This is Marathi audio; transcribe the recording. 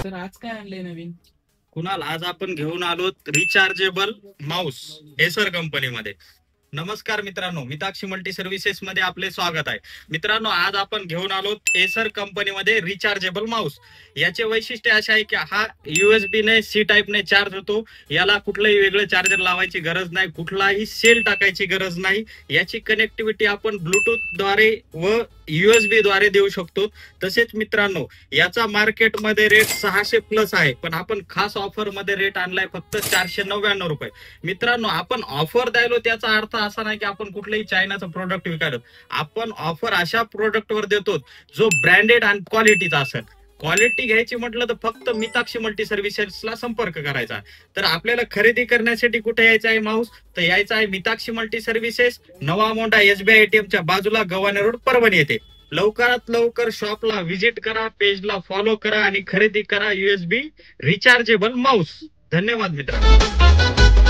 सर आज काय आणलंय नवीन? कुणाल, आज आपण घेऊन आलो रिचार्जेबल माऊस एसर कंपनीमध्ये. नमस्कार मित्रांनो, मिताक्षी मल्टी सर्व्हिसेस मध्ये आपले स्वागत आहे. मित्रांनो, आज आपण घेऊन आलो एसर कंपनीमध्ये रिचार्जेबल माऊस. याचे वैशिष्ट्य असे आहे की हा USB ने सी टाईप ने चार्ज होतो. याला कुठलंही वेगळं चार्जर लावायची गरज नाही, कुठलाही सेल टाकायची गरज नाही. याची कनेक्टिव्हिटी आपण ब्लूटूथ द्वारे व USB द्वारे देऊ शकतो. तसेच मित्रांनो, याचा मार्केटमध्ये रेट 600 प्लस आहे, पण आपण खास ऑफर मध्ये रेट आणलाय फक्त 499 रुपये. मित्रांनो, आपण ऑफर द्यायलो त्याचा अर्थ असा नाही की आपण कुठलंही चायनाचं प्रोडक्ट विकायलो. आपण ऑफर अशा प्रोडक्टवर देतो जो ब्रँडेड आणि क्वालिटीचा असेल. क्वालिटी घ्यायची म्हटलं तर फक्त मिताक्षी मल्टी सर्व्हिसेसला संपर्क करायचा. तर आपल्याला खरेदी करण्यासाठी कुठे यायचं आहे माऊस? तर यायचं आहे मिताक्षी मल्टी सर्व्हिसेस, नवा मोंढा SBI ATMच्या बाजूला, गव्हाणे रोड, परभणी येथे. लवकरात लवकर शॉपला व्हिजिट करा, पेजला फॉलो करा आणि खरेदी करा USB रिचार्जेबल माऊस. धन्यवाद मित्रांनो.